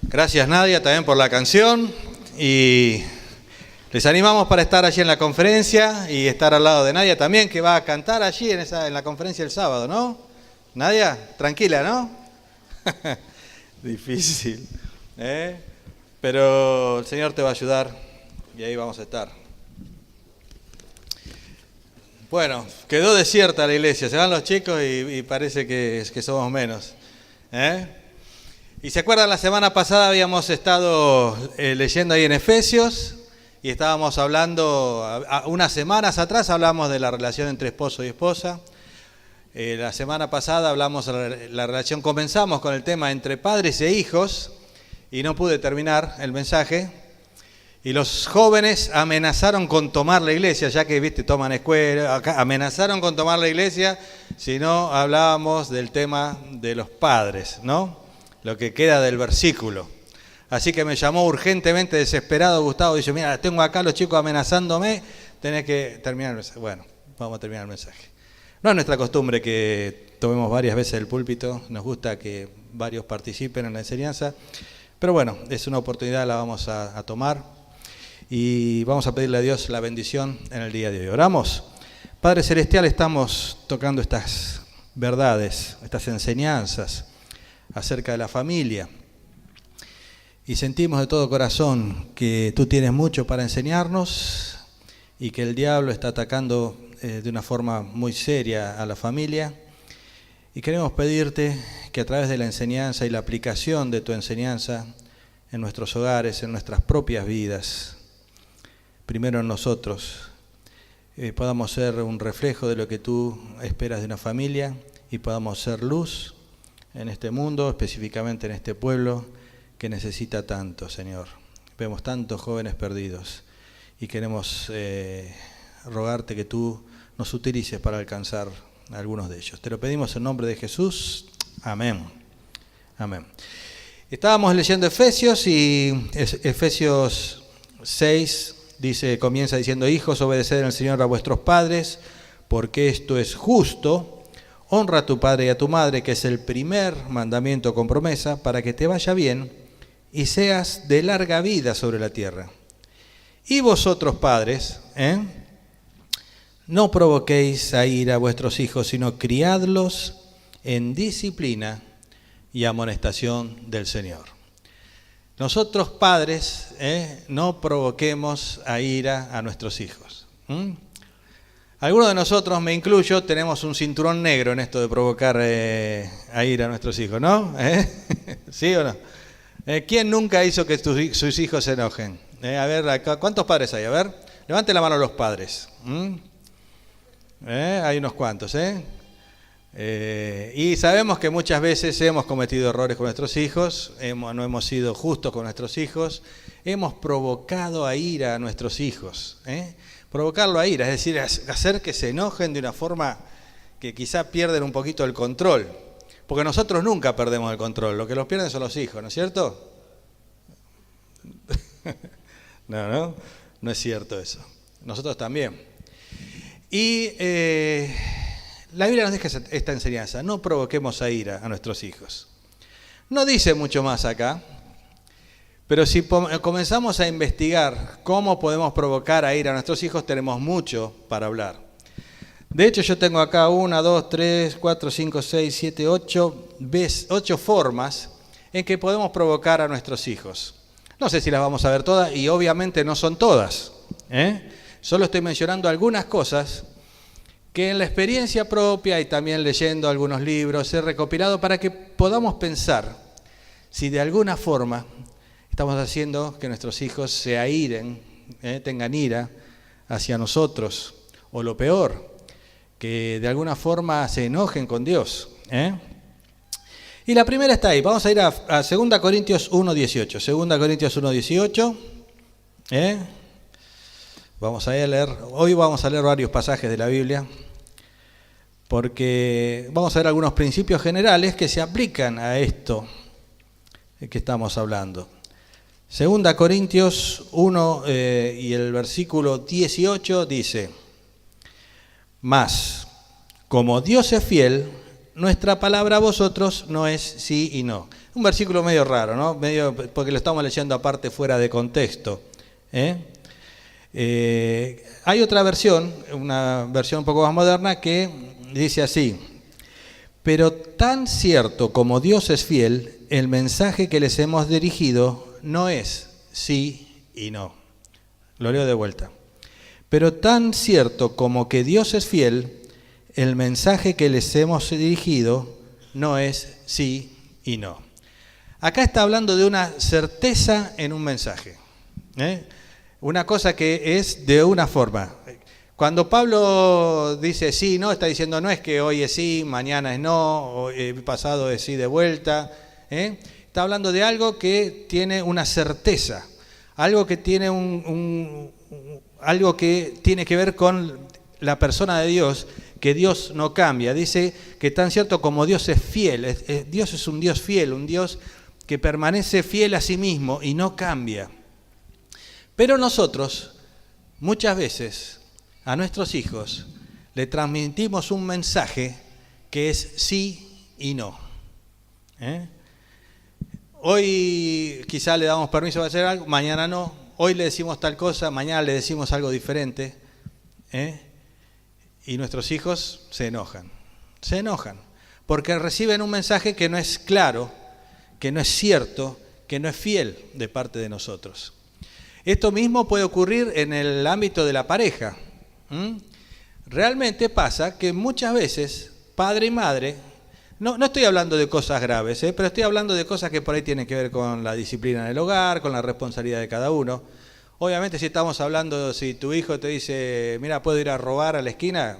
Gracias Nadia también por la canción y les animamos para estar allí en la conferencia y estar al lado de Nadia también, que va a cantar allí en la conferencia el sábado, ¿no? Nadia, tranquila, ¿no? Difícil, ¿eh? Pero el Señor te va a ayudar y ahí vamos a estar. Bueno, quedó desierta la iglesia, se van los chicos y parece que somos menos, ¿eh? Y se acuerdan, la semana pasada habíamos estado leyendo ahí en Efesios y estábamos hablando, unas semanas atrás hablamos de la relación entre esposo y esposa. La semana pasada hablamos de la relación, comenzamos con el tema entre padres e hijos y no pude terminar el mensaje. Y los jóvenes amenazaron con tomar la iglesia, ya que, viste, toman escuela, acá amenazaron con tomar la iglesia si no hablábamos del tema de los padres, ¿no? Lo que queda del versículo. Así que me llamó urgentemente, desesperado, Gustavo, dice, mira, tengo acá los chicos amenazándome, tenés que terminar el mensaje. Bueno, vamos a terminar el mensaje. No es nuestra costumbre que tomemos varias veces el púlpito, nos gusta que varios participen en la enseñanza, pero bueno, es una oportunidad, la vamos a tomar y vamos a pedirle a Dios la bendición en el día de hoy. Oramos. Padre Celestial, estamos tocando estas verdades, estas enseñanzas acerca de la familia y sentimos de todo corazón que tú tienes mucho para enseñarnos y que el diablo está atacando de una forma muy seria a la familia y queremos pedirte que a través de la enseñanza y la aplicación de tu enseñanza en nuestros hogares, en nuestras propias vidas, primero en nosotros, podamos ser un reflejo de lo que tú esperas de una familia y podamos ser luz en este mundo, específicamente en este pueblo que necesita tanto, Señor. Vemos tantos jóvenes perdidos y queremos rogarte que tú nos utilices para alcanzar a algunos de ellos. Te lo pedimos en nombre de Jesús. Amén. Amén. Estábamos leyendo Efesios y Efesios 6 comienza diciendo: hijos, obedeced al Señor a vuestros padres, porque esto es justo. Honra a tu padre y a tu madre, que es el primer mandamiento con promesa, para que te vaya bien y seas de larga vida sobre la tierra. Y vosotros, padres, no provoquéis a ira a vuestros hijos, sino criadlos en disciplina y amonestación del Señor. Nosotros, padres, no provoquemos a ira a nuestros hijos. Algunos de nosotros, me incluyo, tenemos un cinturón negro en esto de provocar a ira a nuestros hijos, ¿no? ¿Sí o no? ¿Quién nunca hizo que sus hijos se enojen? A ver, acá, ¿cuántos padres hay? A ver, levanten la mano los padres. Hay unos cuantos, y sabemos que muchas veces hemos cometido errores con nuestros hijos, no hemos sido justos con nuestros hijos, hemos provocado a ira a nuestros hijos, provocarlo a ira, es decir, hacer que se enojen de una forma que quizá pierden un poquito el control, porque nosotros nunca perdemos el control, lo que los pierden son los hijos, ¿no es cierto? No es cierto eso, nosotros también. Y la Biblia nos deja esta enseñanza: no provoquemos a ira a nuestros hijos. No dice mucho más acá, pero si comenzamos a investigar cómo podemos provocar a ira a nuestros hijos, tenemos mucho para hablar. De hecho, yo tengo acá 1, 2, 3, 4, 5, 6, 7, 8 formas en que podemos provocar a nuestros hijos. No sé si las vamos a ver todas y obviamente no son todas, Solo estoy mencionando algunas cosas que en la experiencia propia y también leyendo algunos libros he recopilado para que podamos pensar si de alguna forma estamos haciendo que nuestros hijos se airen, tengan ira hacia nosotros, o lo peor, que de alguna forma se enojen con Dios. Y la primera está ahí, vamos a ir a 2 Corintios 1:18, 2 Corintios 1:18, vamos a leer, hoy vamos a leer varios pasajes de la Biblia, porque vamos a ver algunos principios generales que se aplican a esto que estamos hablando. 2 Corintios 1 y el versículo 18 dice: mas, como Dios es fiel, nuestra palabra a vosotros no es sí y no. Un versículo medio raro, ¿no? Porque lo estamos leyendo aparte fuera de contexto. Hay otra versión, una versión un poco más moderna, que dice así: pero tan cierto como Dios es fiel, el mensaje que les hemos dirigido no es sí y no. Lo leo de vuelta. Pero tan cierto como que Dios es fiel, el mensaje que les hemos dirigido no es sí y no. Acá está hablando de una certeza en un mensaje. Una cosa que es de una forma. Cuando Pablo dice sí, no, está diciendo no es que hoy es sí, mañana es no, o pasado es sí de vuelta. Está hablando de algo que tiene una certeza, algo que tiene algo que tiene que ver con la persona de Dios, que Dios no cambia. Dice que tan cierto como Dios es fiel, Dios es un Dios fiel, un Dios que permanece fiel a sí mismo y no cambia. Pero nosotros, muchas veces, a nuestros hijos le transmitimos un mensaje que es sí y no. Hoy quizá le damos permiso para hacer algo, mañana no. Hoy le decimos tal cosa, mañana le decimos algo diferente. Y nuestros hijos se enojan. Se enojan porque reciben un mensaje que no es claro, que no es cierto, que no es fiel de parte de nosotros. Esto mismo puede ocurrir en el ámbito de la pareja. Realmente pasa que muchas veces padre y madre, no estoy hablando de cosas graves, pero estoy hablando de cosas que por ahí tienen que ver con la disciplina en el hogar, con la responsabilidad de cada uno. Obviamente si estamos hablando, si tu hijo te dice, mira, puedo ir a robar a la esquina,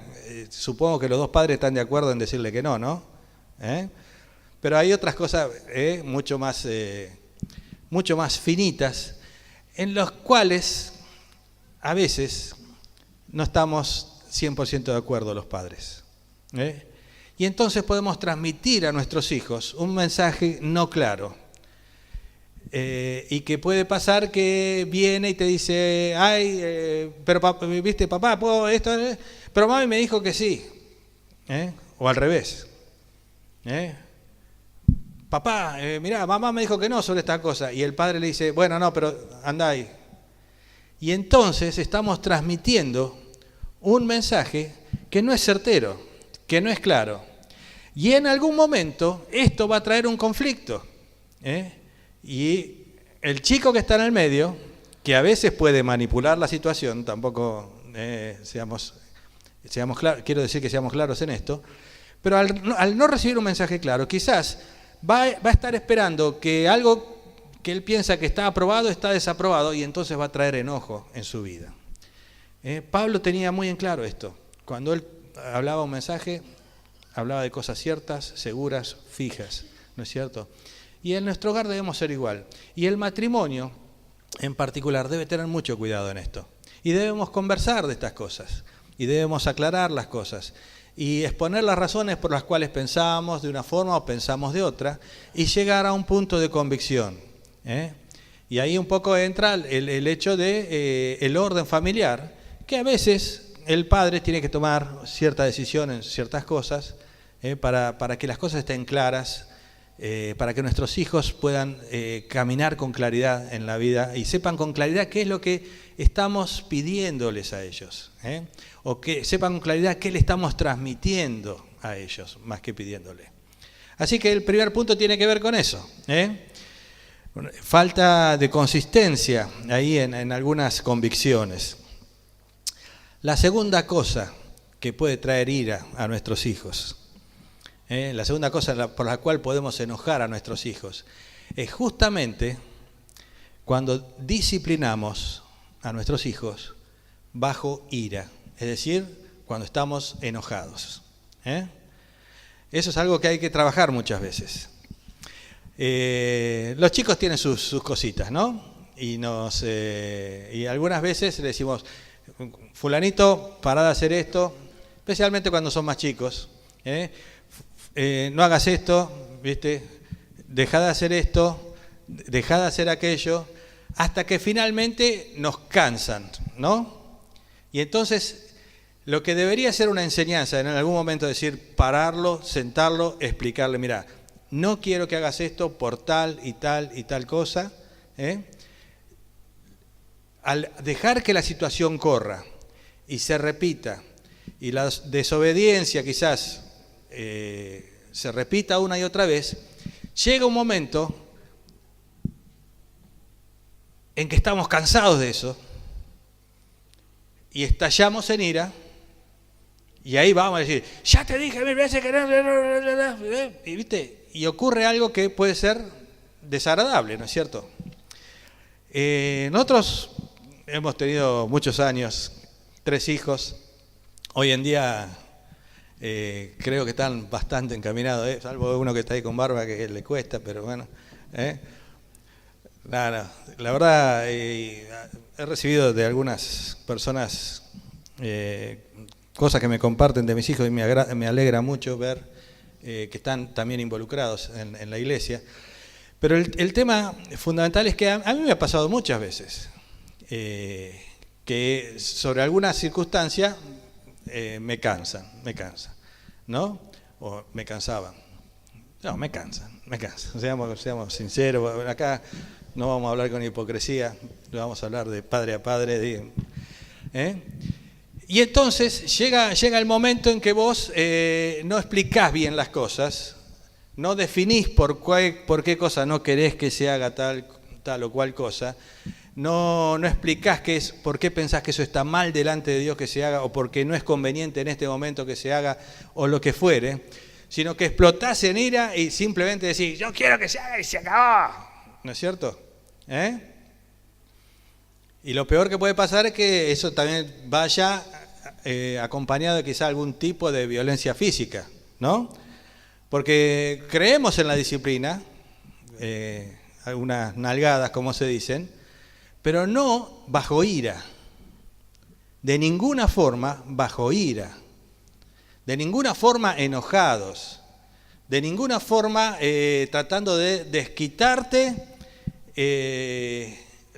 supongo que los dos padres están de acuerdo en decirle que no, ¿no? Pero hay otras cosas mucho más finitas, en los cuales a veces no estamos 100% de acuerdo los padres. Y entonces podemos transmitir a nuestros hijos un mensaje no claro. Y que puede pasar que viene y te dice, ay, pero viste papá, ¿puedo esto? Pero mami me dijo que sí. O al revés. Papá, mirá, mamá me dijo que no sobre esta cosa. Y el padre le dice, bueno, no, pero andá ahí. Y entonces estamos transmitiendo un mensaje que no es certero, que no es claro. Y en algún momento esto va a traer un conflicto. Y el chico que está en el medio, que a veces puede manipular la situación, tampoco seamos claros, quiero decir que seamos claros en esto, pero al no recibir un mensaje claro, quizás va a estar esperando que algo que él piensa que está aprobado está desaprobado y entonces va a traer enojo en su vida. Pablo tenía muy en claro esto. Cuando él hablaba un mensaje, hablaba de cosas ciertas, seguras, fijas, ¿no es cierto? Y en nuestro hogar debemos ser igual. Y el matrimonio, en particular, debe tener mucho cuidado en esto. Y debemos conversar de estas cosas. Y debemos aclarar las cosas. Y exponer las razones por las cuales pensamos de una forma o pensamos de otra. Y llegar a un punto de convicción. Y ahí un poco entra el hecho de el orden familiar. Que a veces el padre tiene que tomar cierta decisión en ciertas cosas. Para que las cosas estén claras. Para que nuestros hijos puedan caminar con claridad en la vida y sepan con claridad qué es lo que estamos pidiéndoles a ellos, o que sepan con claridad qué le estamos transmitiendo a ellos, más que pidiéndole. Así que el primer punto tiene que ver con eso. Falta de consistencia ahí en algunas convicciones. La segunda cosa que puede traer ira a nuestros hijos, la segunda cosa por la cual podemos enojar a nuestros hijos es justamente cuando disciplinamos a nuestros hijos bajo ira, es decir, cuando estamos enojados. Eso es algo que hay que trabajar muchas veces. Los chicos tienen sus cositas, ¿no? Y algunas veces le decimos, fulanito, pará de hacer esto, especialmente cuando son más chicos, no hagas esto, ¿viste? Dejá de hacer esto, dejá de hacer aquello, hasta que finalmente nos cansan, ¿no? Y entonces lo que debería ser una enseñanza, en algún momento decir, pararlo, sentarlo, explicarle, mira, no quiero que hagas esto por tal y tal y tal cosa. Al dejar que la situación corra y se repita, y la desobediencia quizás se repita una y otra vez, llega un momento en que estamos cansados de eso y estallamos en ira y ahí vamos a decir, ya te dije 1000 veces que no, y, ¿viste? Y ocurre algo que puede ser desagradable, ¿no es cierto? Nosotros hemos tenido muchos años, 3 hijos, hoy en día creo que están bastante encaminados, salvo uno que está ahí con barba que le cuesta, pero bueno. Nada, la verdad he recibido de algunas personas cosas que me comparten de mis hijos y me alegra mucho ver que están también involucrados en la iglesia. Pero el tema fundamental es que a mí me ha pasado muchas veces que sobre alguna circunstancia me cansan, ¿no? O me cansaban. No, me cansan. Seamos sinceros, acá no vamos a hablar con hipocresía, vamos a hablar de padre a padre. Y entonces llega el momento en que vos no explicás bien las cosas, no definís por qué cosa no querés que se haga tal o cual cosa, no explicás por qué pensás que eso está mal delante de Dios que se haga, o porque no es conveniente en este momento que se haga, o lo que fuere, sino que explotás en ira y simplemente decís, yo quiero que se haga y se acabó. ¿No es cierto? Y lo peor que puede pasar es que eso también vaya acompañado de quizá algún tipo de violencia física, ¿no? Porque creemos en la disciplina, algunas nalgadas como se dicen, pero no bajo ira, de ninguna forma bajo ira, de ninguna forma enojados, de ninguna forma tratando de desquitarte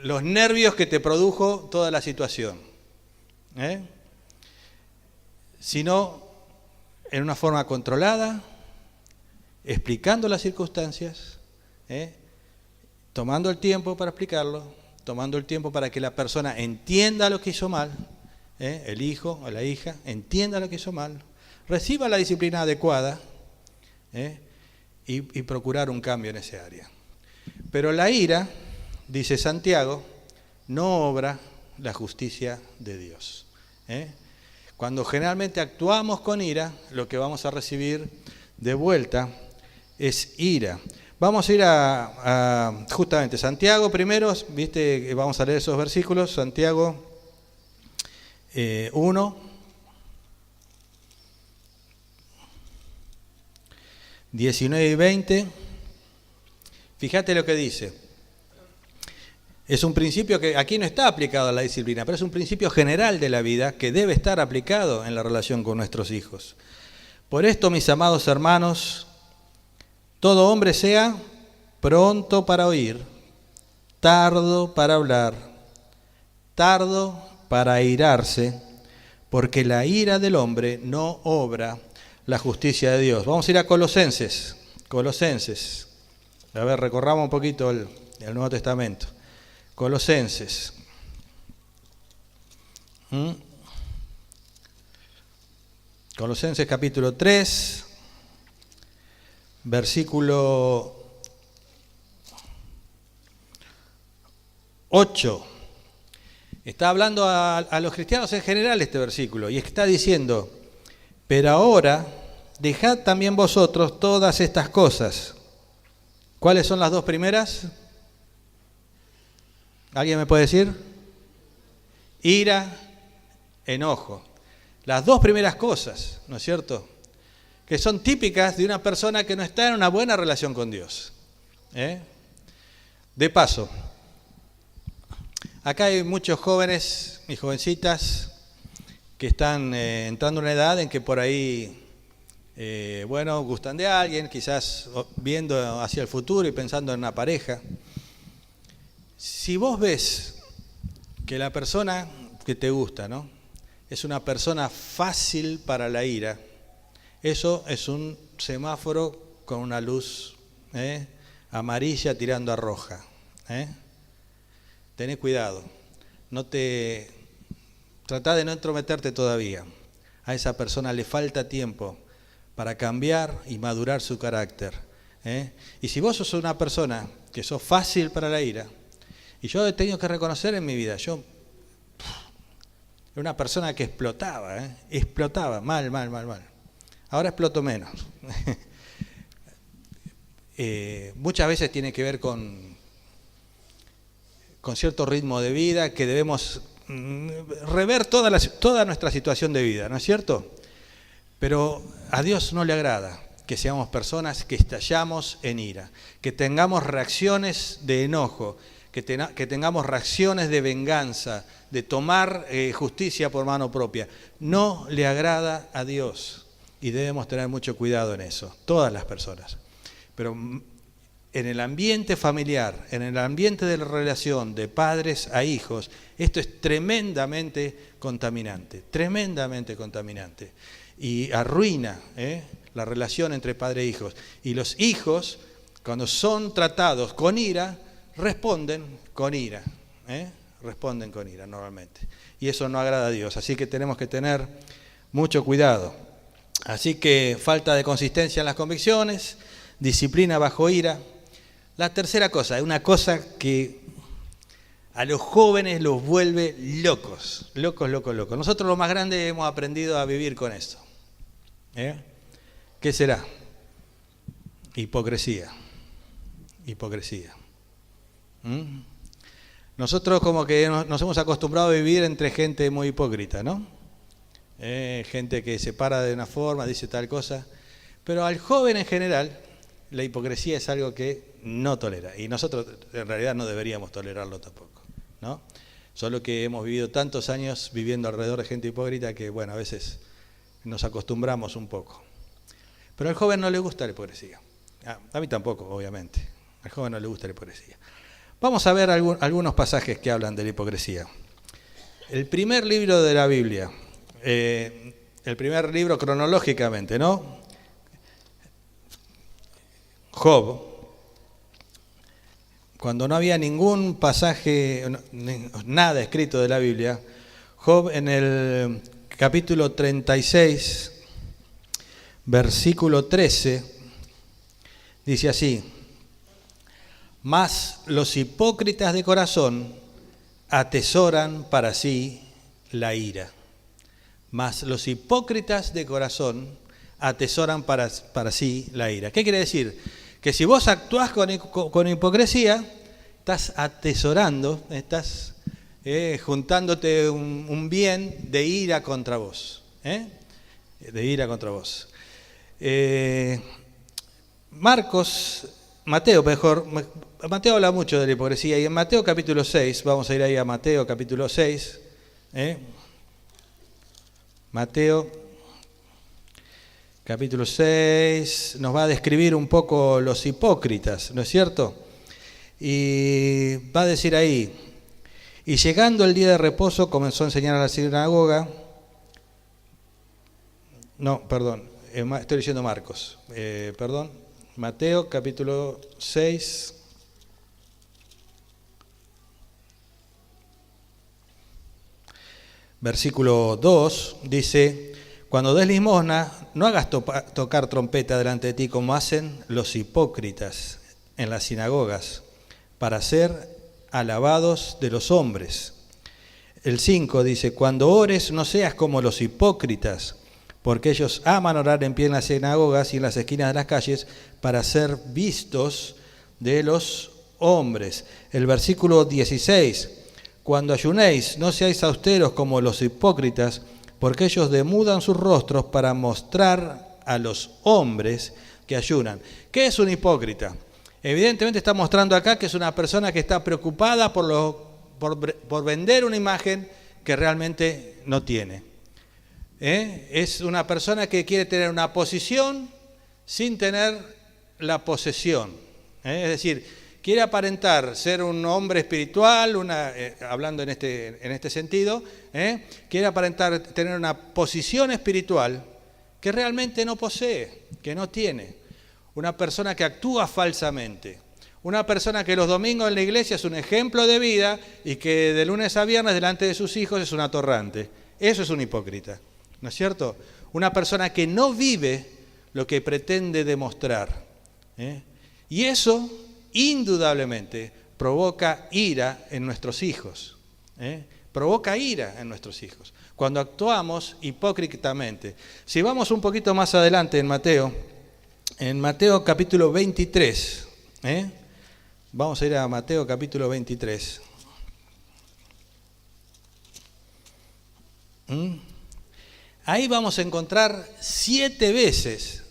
los nervios que te produjo toda la situación, sino en una forma controlada, explicando las circunstancias, tomando el tiempo para explicarlo, tomando el tiempo para que la persona entienda lo que hizo mal, el hijo o la hija entienda lo que hizo mal, reciba la disciplina adecuada y procurar un cambio en ese área. Pero la ira, dice Santiago, no obra la justicia de Dios. Cuando generalmente actuamos con ira, lo que vamos a recibir de vuelta es ira. Vamos a ir a justamente Santiago primero, viste, vamos a leer esos versículos, Santiago 1, 19 y 20. Fíjate lo que dice. Es un principio que aquí no está aplicado a la disciplina, pero es un principio general de la vida que debe estar aplicado en la relación con nuestros hijos. Por esto, mis amados hermanos, todo hombre sea pronto para oír, tardo para hablar, tardo para airarse, porque la ira del hombre no obra la justicia de Dios. Vamos a ir a Colosenses. A ver, recorramos un poquito el Nuevo Testamento. Colosenses. Colosenses capítulo 3, versículo 8. Está hablando a los cristianos en general este versículo y está diciendo, pero ahora dejad también vosotros todas estas cosas. ¿Cuáles son las dos primeras? ¿Alguien me puede decir? Ira, enojo. Las dos primeras cosas, ¿no es cierto? Que son típicas de una persona que no está en una buena relación con Dios. De paso, acá hay muchos jóvenes y jovencitas que están entrando en una edad en que por ahí, gustan de alguien, quizás viendo hacia el futuro y pensando en una pareja. Si vos ves que la persona que te gusta, ¿no?, es una persona fácil para la ira, eso es un semáforo con una luz amarilla tirando a roja. Tené cuidado, tratá de no entrometerte todavía. A esa persona le falta tiempo para cambiar y madurar su carácter. Y si vos sos una persona que sos fácil para la ira, y yo he tenido que reconocer en mi vida, yo era una persona que explotaba, mal. Ahora exploto menos. Muchas veces tiene que ver con cierto ritmo de vida, que debemos rever toda nuestra situación de vida, ¿no es cierto? Pero a Dios no le agrada que seamos personas que estallamos en ira, que tengamos reacciones de enojo, que tengamos reacciones de venganza, de tomar justicia por mano propia. No le agrada a Dios y debemos tener mucho cuidado en eso, todas las personas. Pero en el ambiente familiar, en el ambiente de la relación de padres a hijos, esto es tremendamente contaminante. Y arruina la relación entre padre e hijos. Y los hijos, cuando son tratados con ira, responden con ira. Responden con ira normalmente. Y eso no agrada a Dios. Así que tenemos que tener mucho cuidado. Así que falta de consistencia en las convicciones, disciplina bajo ira. La tercera cosa, es una cosa que a los jóvenes los vuelve locos. Nosotros los más grandes hemos aprendido a vivir con eso. ¿Qué será? Hipocresía. Nosotros como que nos hemos acostumbrado a vivir entre gente muy hipócrita, ¿no? Gente que se para de una forma, dice tal cosa. Pero al joven en general, la hipocresía es algo que no tolera. Y nosotros en realidad no deberíamos tolerarlo tampoco, ¿no? Solo que hemos vivido tantos años viviendo alrededor de gente hipócrita que, bueno, a veces nos acostumbramos un poco. Pero al joven no le gusta la hipocresía. A mí tampoco, obviamente. Al joven no le gusta la hipocresía. Vamos a ver algunos pasajes que hablan de la hipocresía. El primer libro de la Biblia, el primer libro cronológicamente, ¿no? Job, cuando no había ningún pasaje, nada escrito de la Biblia, Job en el capítulo 36, versículo 13, dice así: mas los hipócritas de corazón atesoran para sí la ira. Mas los hipócritas de corazón atesoran para sí la ira. ¿Qué quiere decir? Que si vos actuás con hipocresía, estás atesorando, estás juntándote un bien de ira contra vos. De ira contra vos. Mateo habla mucho de la hipocresía, y en Mateo capítulo 6, vamos a ir ahí a Mateo capítulo 6, Mateo capítulo 6 nos va a describir un poco los hipócritas, ¿no es cierto? Y va a decir ahí: y llegando el día de reposo comenzó a enseñar a la sinagoga. No, perdón, estoy leyendo Marcos, Mateo capítulo 6. Versículo 2 dice: cuando des limosna, no hagas tocar trompeta delante de ti como hacen los hipócritas en las sinagogas, para ser alabados de los hombres. El 5 dice: cuando ores, no seas como los hipócritas, porque ellos aman orar en pie en las sinagogas y en las esquinas de las calles para ser vistos de los hombres. El versículo 16: cuando ayunéis, no seáis austeros como los hipócritas, porque ellos demudan sus rostros para mostrar a los hombres que ayunan. ¿Qué es un hipócrita? Evidentemente está mostrando acá que es una persona que está preocupada por vender una imagen que realmente no tiene. Es una persona que quiere tener una posición sin tener la posesión. Es decir, quiere aparentar ser un hombre espiritual, hablando en este sentido, quiere aparentar tener una posición espiritual que realmente no posee, que no tiene. Una persona que actúa falsamente. Una persona que los domingos en la iglesia es un ejemplo de vida y que de lunes a viernes delante de sus hijos es un atorrante. Eso es un hipócrita, ¿no es cierto? Una persona que no vive lo que pretende demostrar. Y eso, indudablemente, provoca ira en nuestros hijos. Provoca ira en nuestros hijos. Cuando actuamos hipócritamente. Si vamos un poquito más adelante en Mateo capítulo 23, vamos a ir a Mateo capítulo 23. Ahí vamos a encontrar 7 veces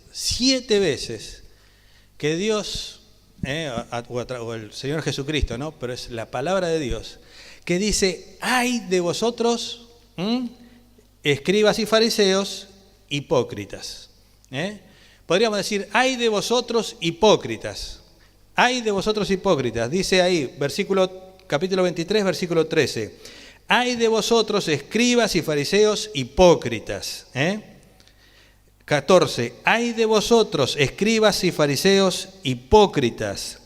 que Dios, o el Señor Jesucristo, ¿no? Pero es la palabra de Dios, que dice, ay de vosotros, escribas y fariseos, hipócritas. Podríamos decir, ay de vosotros hipócritas. Ay de vosotros hipócritas. Dice ahí, capítulo 23, versículo 13. Ay de vosotros, escribas y fariseos hipócritas. 14. Ay de vosotros, escribas y fariseos hipócritas.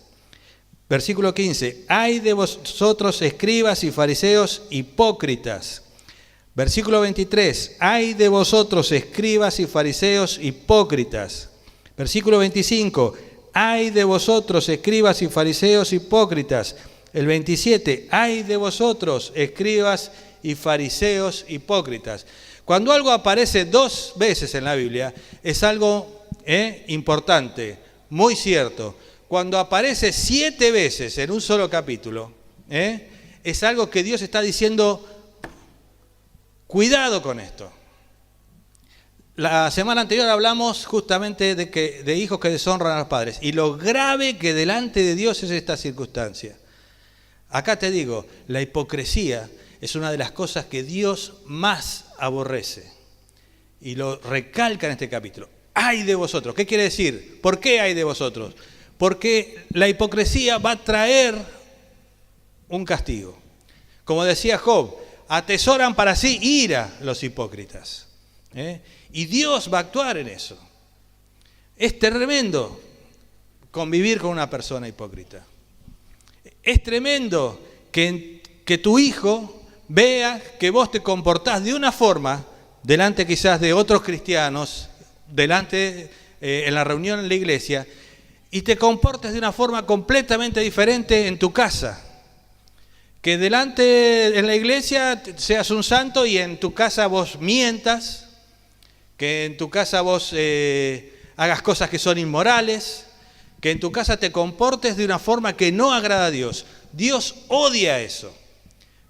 Versículo 15. Ay de vosotros, escribas y fariseos hipócritas. Versículo 23. Ay de vosotros, escribas y fariseos hipócritas. Versículo 25. Ay de vosotros, escribas y fariseos hipócritas. El 27, ay de vosotros, escribas y fariseos hipócritas. Cuando algo aparece 2 veces en la Biblia, es algo importante, muy cierto. Cuando aparece 7 veces en un solo capítulo, es algo que Dios está diciendo, cuidado con esto. La semana anterior hablamos justamente de hijos que deshonran a los padres y lo grave que delante de Dios es esta circunstancia. Acá te digo, la hipocresía es una de las cosas que Dios más aborrece. Y lo recalca en este capítulo. ¡Ay de vosotros! ¿Qué quiere decir? ¿Por qué ay de vosotros? Porque la hipocresía va a traer un castigo. Como decía Job, atesoran para sí ira los hipócritas. Y Dios va a actuar en eso. Es tremendo convivir con una persona hipócrita. Es tremendo que tu hijo vea que vos te comportás de una forma, delante quizás de otros cristianos, en la reunión en la iglesia, y te comportes de una forma completamente diferente en tu casa. Que delante en la iglesia seas un santo y en tu casa vos mientas, que en tu casa vos hagas cosas que son inmorales, que en tu casa te comportes de una forma que no agrada a Dios. Dios odia eso.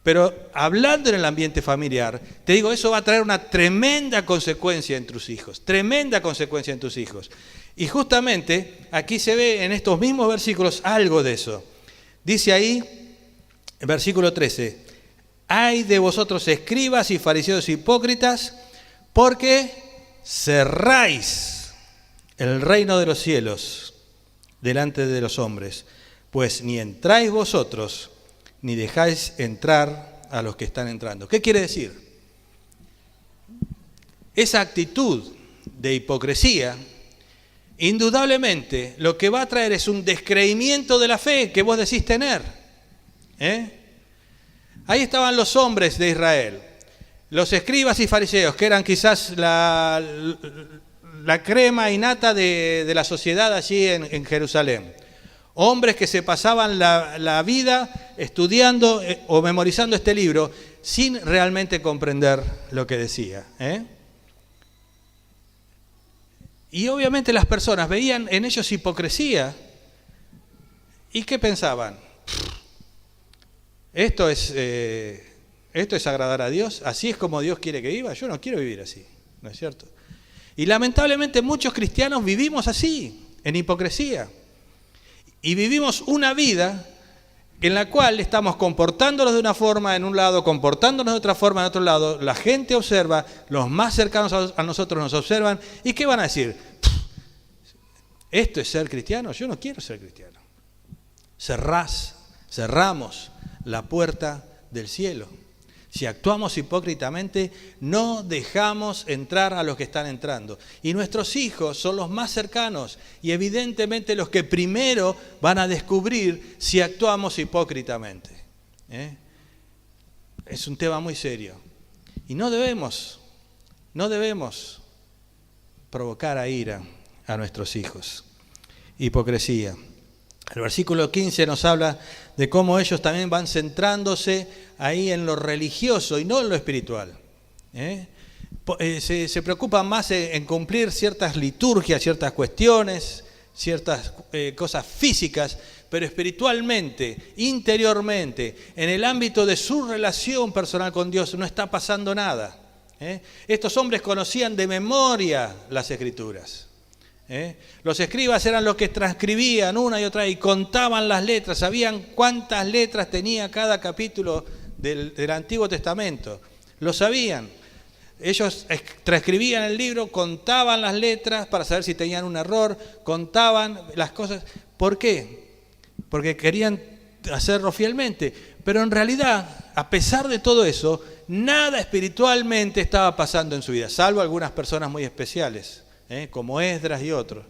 Pero hablando en el ambiente familiar, te digo, eso va a traer una tremenda consecuencia en tus hijos. Tremenda consecuencia en tus hijos. Y justamente aquí se ve en estos mismos versículos algo de eso. Dice ahí, en versículo 13, ay de vosotros escribas y fariseos hipócritas, porque cerráis el reino de los cielos delante de los hombres, pues ni entráis vosotros, ni dejáis entrar a los que están entrando. ¿Qué quiere decir? Esa actitud de hipocresía, indudablemente, lo que va a traer es un descreimiento de la fe que vos decís tener. Ahí estaban los hombres de Israel, los escribas y fariseos, que eran quizás la crema innata de la sociedad allí en Jerusalén. Hombres que se pasaban la vida estudiando o memorizando este libro sin realmente comprender lo que decía. Y obviamente las personas veían en ellos hipocresía. ¿Y qué pensaban? ¿Esto es agradar a Dios? ¿Así es como Dios quiere que viva? Yo no quiero vivir así, ¿no es cierto? Y lamentablemente muchos cristianos vivimos así, en hipocresía. Y vivimos una vida en la cual estamos comportándonos de una forma en un lado, comportándonos de otra forma en otro lado. La gente observa, los más cercanos a nosotros nos observan. ¿Y qué van a decir? ¿Esto es ser cristiano? Yo no quiero ser cristiano. cerramos la puerta del cielo. Si actuamos hipócritamente, no dejamos entrar a los que están entrando. Y nuestros hijos son los más cercanos y evidentemente los que primero van a descubrir si actuamos hipócritamente. Es un tema muy serio. Y no debemos provocar a ira a nuestros hijos. Hipocresía. El versículo 15 nos habla de cómo ellos también van centrándose ahí en lo religioso y no en lo espiritual. Se preocupan más en cumplir ciertas liturgias, ciertas cuestiones, ciertas cosas físicas, pero espiritualmente, interiormente, en el ámbito de su relación personal con Dios, no está pasando nada. Estos hombres conocían de memoria las Escrituras. Los escribas eran los que transcribían una y otra y contaban las letras, sabían cuántas letras tenía cada capítulo del Antiguo Testamento, lo sabían. Ellos transcribían el libro, contaban las letras para saber si tenían un error, contaban las cosas. ¿Por qué? Porque querían hacerlo fielmente, pero en realidad, a pesar de todo eso, nada espiritualmente estaba pasando en su vida, salvo algunas personas muy especiales, como Esdras y otros.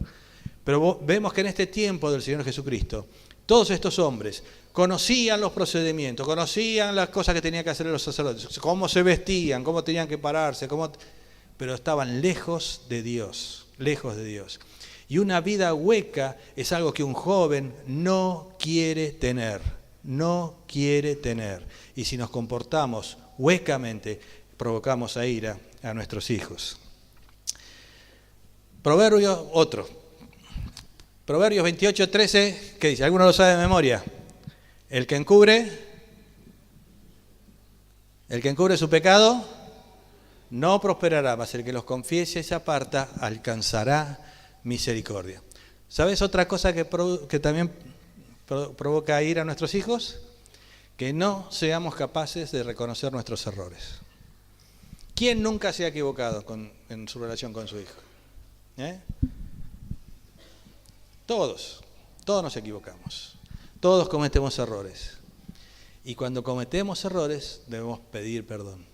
Pero vemos que en este tiempo del Señor Jesucristo, todos estos hombres conocían los procedimientos, conocían las cosas que tenían que hacer los sacerdotes, cómo se vestían, cómo tenían que pararse, pero estaban lejos de Dios, lejos de Dios. Y una vida hueca es algo que un joven no quiere tener. Y si nos comportamos huecamente, provocamos a ira a nuestros hijos. Proverbios 28:13, ¿qué dice? ¿Alguno lo sabe de memoria? El que encubre su pecado no prosperará, mas el que los confiese y se aparta alcanzará misericordia. ¿Sabes otra cosa que también provoca ira a nuestros hijos? Que no seamos capaces de reconocer nuestros errores. ¿Quién nunca se ha equivocado en su relación con su hijo? Todos nos equivocamos, todos cometemos errores. Y cuando cometemos errores debemos pedir perdón.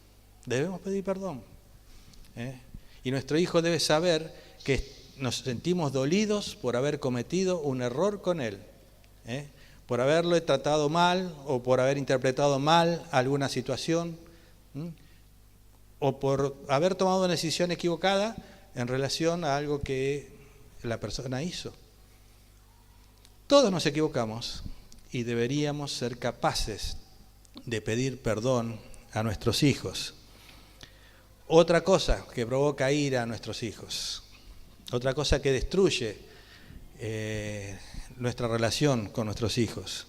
Y nuestro hijo debe saber que nos sentimos dolidos por haber cometido un error con él, por haberlo tratado mal o por haber interpretado mal alguna situación, o por haber tomado una decisión equivocada en relación a algo que la persona hizo. Todos nos equivocamos y deberíamos ser capaces de pedir perdón a nuestros hijos. Otra cosa que provoca ira a nuestros hijos, otra cosa que destruye nuestra relación con nuestros hijos.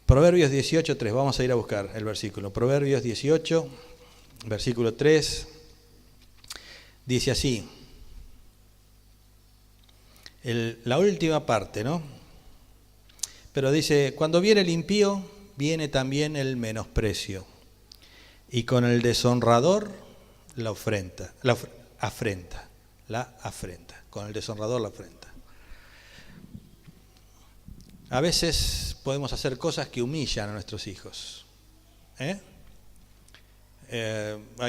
Proverbios 18:3, vamos a ir a buscar el versículo. Proverbios 18, versículo 3, dice así, la última parte, ¿no? Pero dice, cuando viene el impío, viene también el menosprecio, y con el deshonrador la afrenta. Con el deshonrador la afrenta. A veces podemos hacer cosas que humillan a nuestros hijos. Hay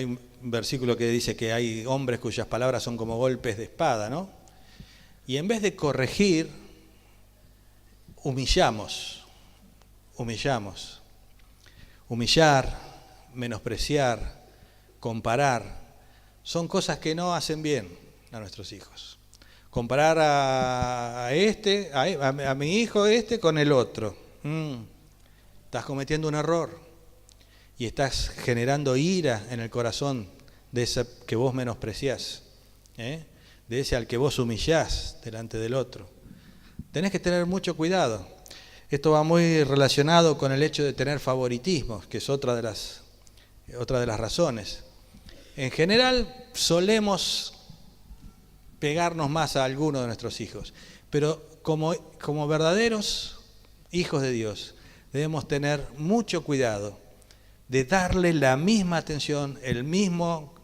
un versículo que dice que hay hombres cuyas palabras son como golpes de espada, ¿no? Y en vez de corregir, humillamos. Humillar, menospreciar, comparar, son cosas que no hacen bien a nuestros hijos. Comparar a mi hijo con el otro. Estás cometiendo un error y estás generando ira en el corazón de ese que vos menospreciás, de ese al que vos humillás delante del otro. Tenés que tener mucho cuidado. Esto va muy relacionado con el hecho de tener favoritismos, que es otra de las razones. En general solemos pegarnos más a alguno de nuestros hijos, pero como verdaderos hijos de Dios debemos tener mucho cuidado de darle la misma atención, el mismo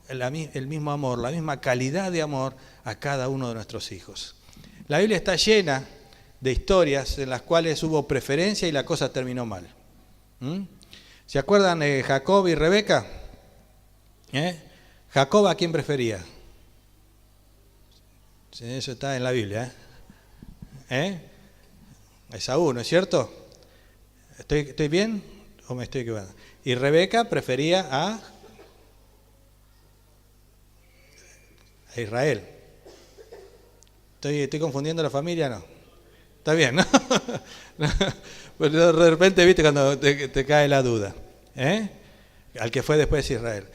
amor, la misma calidad de amor a cada uno de nuestros hijos. La Biblia está llena de historias en las cuales hubo preferencia y la cosa terminó mal. ¿Se acuerdan de Jacob y Rebeca? Jacob, ¿a quién prefería? Eso está en la Biblia. Esaú, ¿no es cierto? ¿Estoy bien o me estoy equivocando? Y Rebeca prefería a Israel. ¿Estoy confundiendo la familia? No. Está bien, ¿no? Pero de repente, viste, cuando te cae la duda. Al que fue después Israel.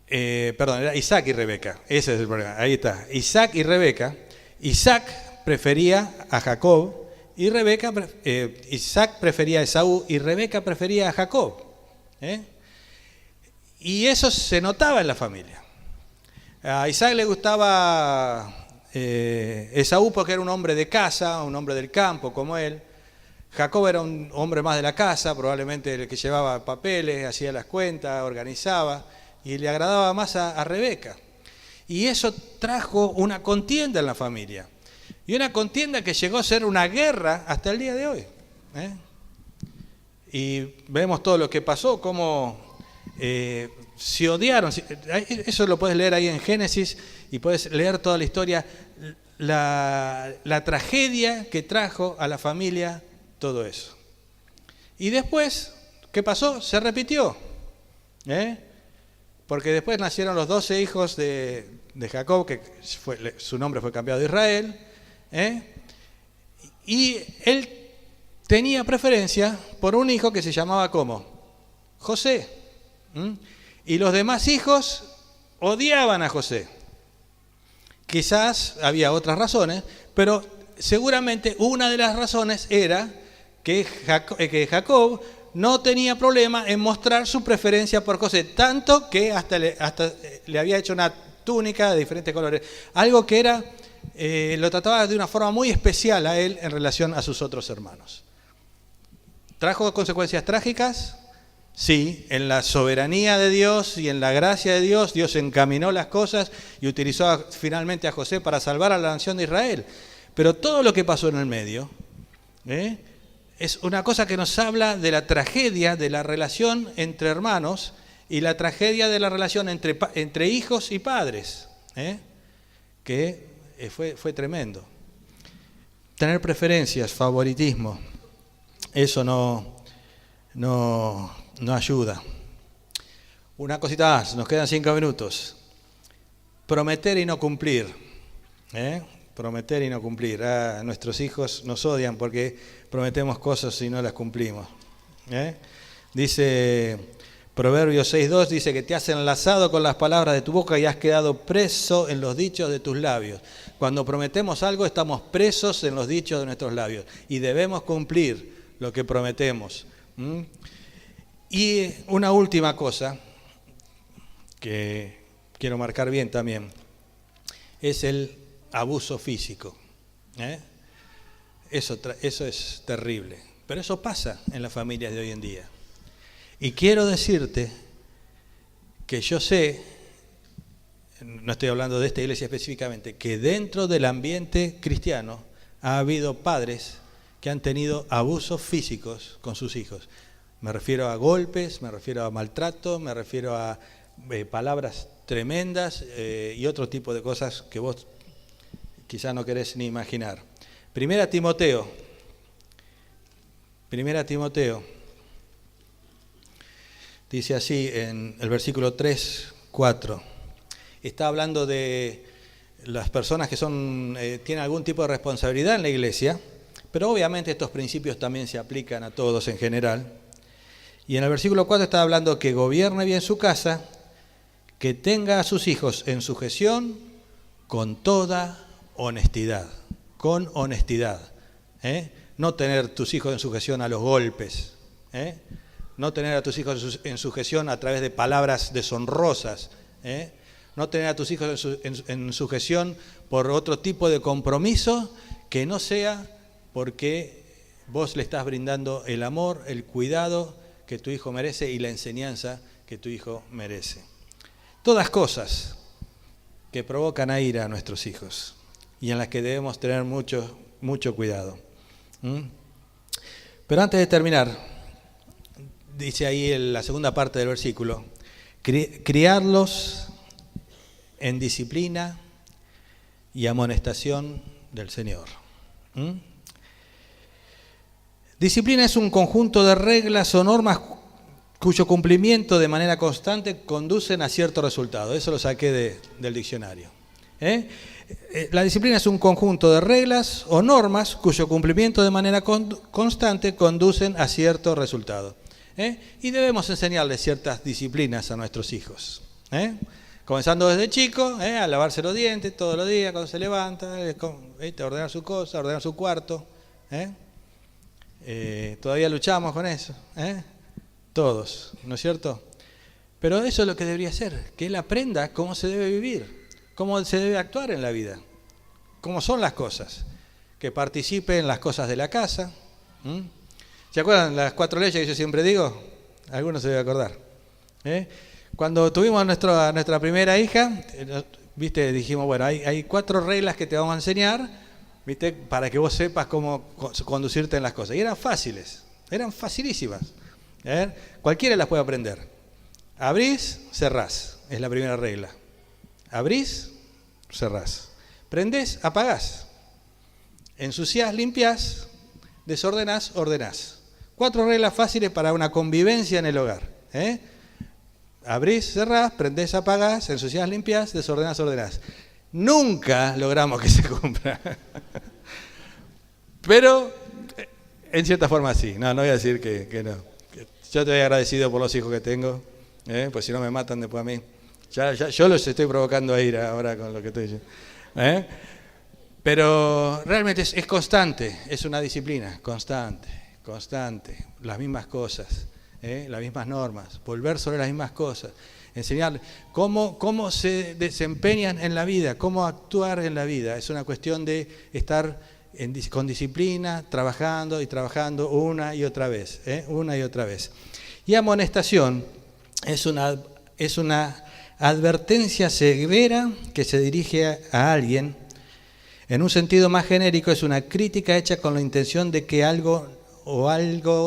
Perdón, era Isaac y Rebeca. Ese es el problema. Ahí está. Isaac y Rebeca. Isaac prefería a Jacob y Isaac prefería a Esaú y Rebeca prefería a Jacob. Y eso se notaba en la familia. A Isaac le gustaba Esaú porque era un hombre de casa, un hombre del campo como él. Jacob era un hombre más de la casa, probablemente el que llevaba papeles, hacía las cuentas, organizaba, y le agradaba más a Rebeca. Y eso trajo una contienda en la familia. Y una contienda que llegó a ser una guerra hasta el día de hoy. Y vemos todo lo que pasó, cómo se odiaron. Eso lo puedes leer ahí en Génesis y puedes leer toda la historia, la tragedia que trajo a la familia todo eso. Y después, ¿qué pasó? Se repitió. Porque después nacieron los 12 hijos de Jacob, que su nombre fue cambiado de Israel. Y él tenía preferencia por un hijo que se llamaba ¿cómo? José. Y los demás hijos odiaban a José. Quizás había otras razones, pero seguramente una de las razones era que Jacob no tenía problema en mostrar su preferencia por José, tanto que hasta le había hecho una túnica de diferentes colores, algo que era lo trataba de una forma muy especial a él en relación a sus otros hermanos. ¿Trajo consecuencias trágicas? Sí, en la soberanía de Dios y en la gracia de Dios, Dios encaminó las cosas y utilizó finalmente a José para salvar a la nación de Israel. Pero todo lo que pasó en el medio es una cosa que nos habla de la tragedia de la relación entre hermanos y la tragedia de la relación entre hijos y padres, que fue tremendo. Tener preferencias, favoritismo, eso no ayuda. Una cosita más, nos quedan 5 minutos. Prometer y no cumplir. Prometer y no cumplir. Nuestros hijos nos odian porque prometemos cosas y no las cumplimos. Dice Proverbios 6.2, dice que te has enlazado con las palabras de tu boca y has quedado preso en los dichos de tus labios. Cuando prometemos algo estamos presos en los dichos de nuestros labios y debemos cumplir lo que prometemos. Y una última cosa que quiero marcar bien también es el abuso físico. Eso es terrible, pero eso pasa en las familias de hoy en día. Y quiero decirte que yo sé, no estoy hablando de esta iglesia específicamente, que dentro del ambiente cristiano ha habido padres que han tenido abusos físicos con sus hijos. Me refiero a golpes, me refiero a maltrato, me refiero a palabras tremendas y otro tipo de cosas que vos quizás no querés ni imaginar. Primera Timoteo. Dice así en el versículo 3, 4. Está hablando de las personas que tienen algún tipo de responsabilidad en la iglesia, pero obviamente estos principios también se aplican a todos en general. Y en el versículo 4 está hablando que gobierne bien su casa, que tenga a sus hijos en sujeción con toda honestidad. Con honestidad. No tener tus hijos en sujeción a los golpes. No tener a tus hijos en sujeción a través de palabras deshonrosas. No tener a tus hijos en sujeción por otro tipo de compromiso que no sea porque vos le estás brindando el amor, el cuidado que tu hijo merece y la enseñanza que tu hijo merece. Todas cosas que provocan a ira a nuestros hijos y en las que debemos tener mucho mucho cuidado. Pero antes de terminar, dice ahí en la segunda parte del versículo, criarlos en disciplina y amonestación del Señor. Disciplina es un conjunto de reglas o normas cuyo cumplimiento de manera constante conducen a cierto resultado. Eso lo saqué del diccionario. La disciplina es un conjunto de reglas o normas cuyo cumplimiento de manera constante conducen a cierto resultado. Y debemos enseñarles ciertas disciplinas a nuestros hijos. Comenzando desde chicos, a lavarse los dientes todos los días cuando se levanta, ordenar su cosa, ordenar su cuarto. Todavía luchamos con eso, todos, ¿no es cierto? Pero eso es lo que debería ser, que él aprenda cómo se debe vivir, cómo se debe actuar en la vida, cómo son las cosas, que participe en las cosas de la casa. ¿Se acuerdan las 4 leyes que yo siempre digo? Algunos se deben acordar. Cuando tuvimos a nuestra primera hija, ¿viste? Dijimos, bueno, hay 4 reglas que te vamos a enseñar, ¿viste? Para que vos sepas cómo conducirte en las cosas. Y eran fáciles, eran facilísimas. Cualquiera las puede aprender. Abrís, cerrás, es la primera regla. Abrís, cerrás. Prendés, apagás. Ensuciás, limpiás. Desordenás, ordenás. 4 reglas fáciles para una convivencia en el hogar. Abrís, cerrás, prendés, apagás, ensuciás, limpiás, desordenás, ordenás. Nunca logramos que se cumpla. Pero, en cierta forma sí. No voy a decir que no. Yo estoy agradecido por los hijos que tengo, pues si no me matan después a mí. Yo los estoy provocando a ir ahora con lo que estoy diciendo. Pero realmente es constante, es una disciplina, constante, las mismas cosas, las mismas normas, volver sobre las mismas cosas, enseñarles cómo se desempeñan en la vida, cómo actuar en la vida. Es una cuestión de estar con disciplina, trabajando y trabajando una y otra vez. Y amonestación es una advertencia severa que se dirige a alguien. En un sentido más genérico, es una crítica hecha con la intención de que algo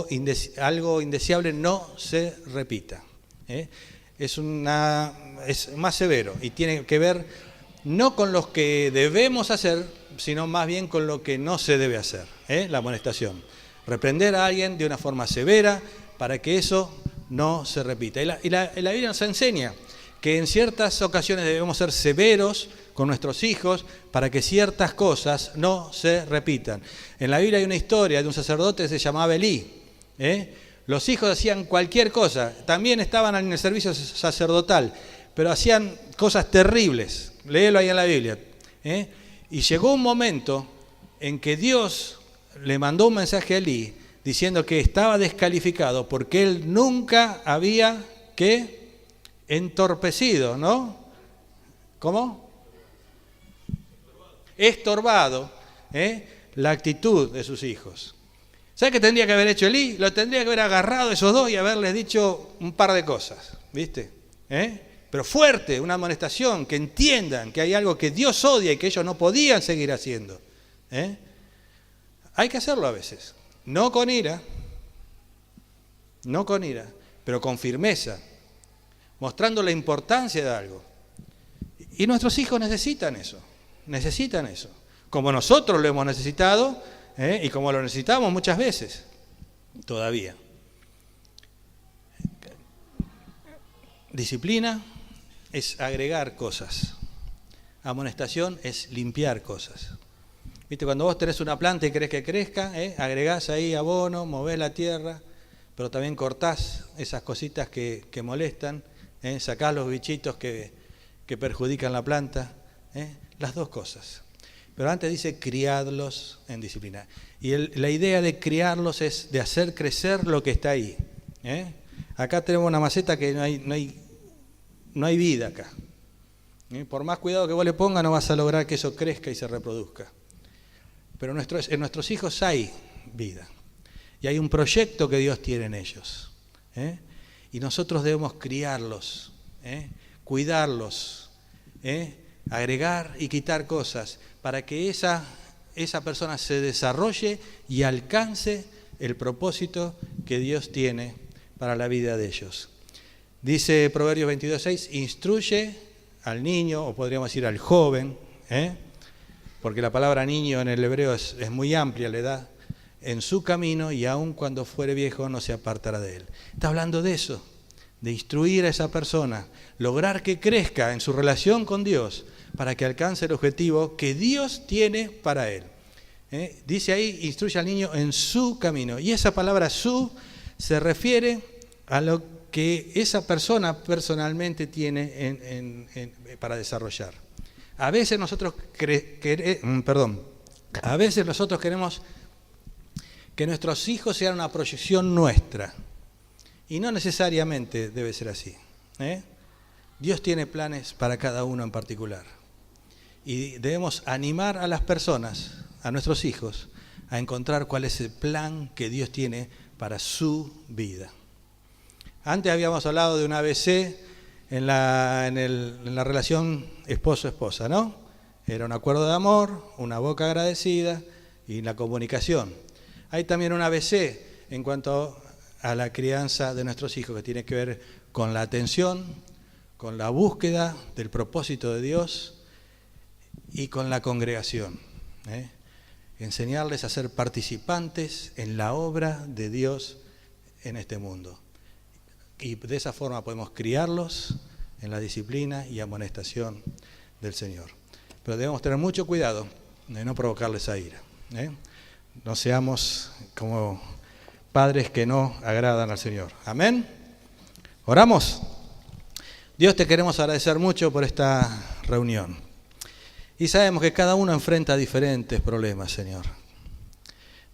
indeseable no se repita. Es más severo y tiene que ver no con lo que debemos hacer, sino más bien con lo que no se debe hacer. La amonestación. Reprender a alguien de una forma severa para que eso no se repita. Y la Biblia nos enseña que en ciertas ocasiones debemos ser severos con nuestros hijos para que ciertas cosas no se repitan. En la Biblia hay una historia de un sacerdote que se llamaba Elí. Los hijos hacían cualquier cosa, también estaban en el servicio sacerdotal, pero hacían cosas terribles. Léelo ahí en la Biblia. Y llegó un momento en que Dios le mandó un mensaje a Elí diciendo que estaba descalificado porque él nunca había entorpecido, ¿no? ¿Cómo? Estorbado la actitud de sus hijos. ¿Sabes qué tendría que haber hecho Elí? Lo tendría que haber agarrado a esos dos y haberles dicho un par de cosas, ¿viste? Pero fuerte, una amonestación, que entiendan que hay algo que Dios odia y que ellos no podían seguir haciendo. Hay que hacerlo a veces, no con ira, pero con firmeza, mostrando la importancia de algo. Y nuestros hijos necesitan eso, como nosotros lo hemos necesitado y como lo necesitamos muchas veces, todavía. Disciplina es agregar cosas, amonestación es limpiar cosas. ¿Viste? Cuando vos tenés una planta y querés que crezca, agregás ahí abono, movés la tierra, pero también cortás esas cositas que molestan, sacás los bichitos que perjudican la planta, las dos cosas. Pero antes dice criadlos en disciplina. Y la idea de criarlos es de hacer crecer lo que está ahí. Acá tenemos una maceta que no hay vida acá. Por más cuidado que vos le pongas, no vas a lograr que eso crezca y se reproduzca. Pero en nuestros hijos hay vida. Y hay un proyecto que Dios tiene en ellos. Y nosotros debemos criarlos, cuidarlos, agregar y quitar cosas para que esa esa persona se desarrolle y alcance el propósito que Dios tiene para la vida de ellos. Dice Proverbios 22:6, instruye al niño, o podríamos decir al joven, porque la palabra niño en el hebreo es muy amplia la edad, en su camino, y aun cuando fuere viejo no se apartará de él. Está hablando de eso, de instruir a esa persona, lograr que crezca en su relación con Dios para que alcance el objetivo que Dios tiene para él. Dice ahí, instruye al niño en su camino. Y esa palabra su se refiere a lo que esa persona personalmente tiene para desarrollar. A veces nosotros queremos que nuestros hijos sean una proyección nuestra. Y no necesariamente debe ser así. Dios tiene planes para cada uno en particular. Y debemos animar a las personas, a nuestros hijos, a encontrar cuál es el plan que Dios tiene para su vida. Antes habíamos hablado de un ABC en la relación esposo-esposa, ¿no? Era un acuerdo de amor, una boca agradecida y la comunicación. Hay también un ABC en cuanto a la crianza de nuestros hijos, que tiene que ver con la atención, con la búsqueda del propósito de Dios y con la congregación. Enseñarles a ser participantes en la obra de Dios en este mundo. Y de esa forma podemos criarlos en la disciplina y amonestación del Señor. Pero debemos tener mucho cuidado de no provocarles a ira. No seamos como padres que no agradan al Señor. Amén. ¿Oramos? Dios, te queremos agradecer mucho por esta reunión. Y sabemos que cada uno enfrenta diferentes problemas, Señor.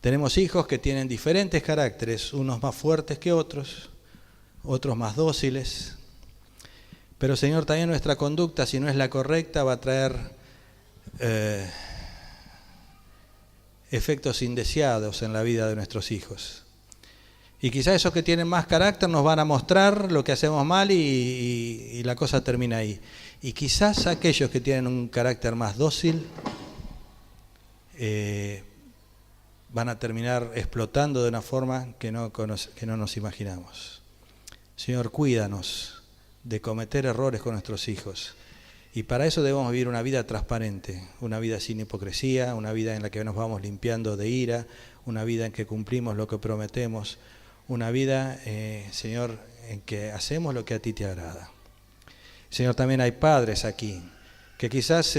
Tenemos hijos que tienen diferentes caracteres, unos más fuertes que otros más dóciles. Pero, Señor, también nuestra conducta, si no es la correcta, va a traer efectos indeseados en la vida de nuestros hijos. Y quizás esos que tienen más carácter nos van a mostrar lo que hacemos mal y la cosa termina ahí. Y quizás aquellos que tienen un carácter más dócil van a terminar explotando de una forma que no nos imaginamos. Señor, cuídanos de cometer errores con nuestros hijos. Y para eso debemos vivir una vida transparente, una vida sin hipocresía, una vida en la que nos vamos limpiando de ira, una vida en que cumplimos lo que prometemos, una vida, Señor, en que hacemos lo que a ti te agrada. Señor, también hay padres aquí, que quizás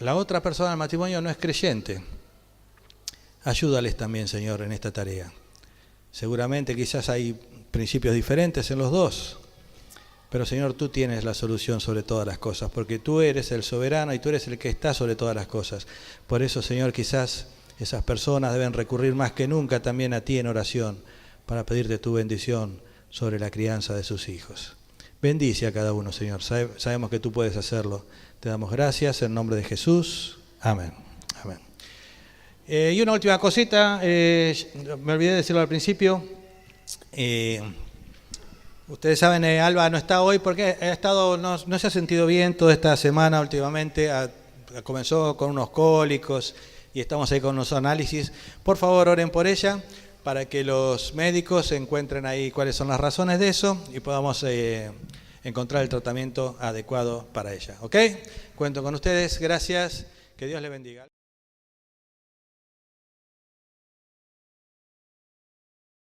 la otra persona del matrimonio no es creyente. Ayúdales también, Señor, en esta tarea. Seguramente quizás hay principios diferentes en los dos, pero Señor, tú tienes la solución sobre todas las cosas, porque tú eres el soberano y tú eres el que está sobre todas las cosas. Por eso, Señor, quizás esas personas deben recurrir más que nunca también a ti en oración para pedirte tu bendición sobre la crianza de sus hijos. Bendice a cada uno, Señor. Sabemos que tú puedes hacerlo. Te damos gracias en nombre de Jesús. Amén. Amén. Y una última cosita, me olvidé de decirlo al principio. Ustedes saben, Alba no está hoy porque no se ha sentido bien toda esta semana últimamente. Comenzó con unos cólicos y estamos ahí con unos análisis. Por favor, oren por ella para que los médicos encuentren ahí cuáles son las razones de eso y podamos encontrar el tratamiento adecuado para ella. ¿Ok? Cuento con ustedes. Gracias. Que Dios le bendiga.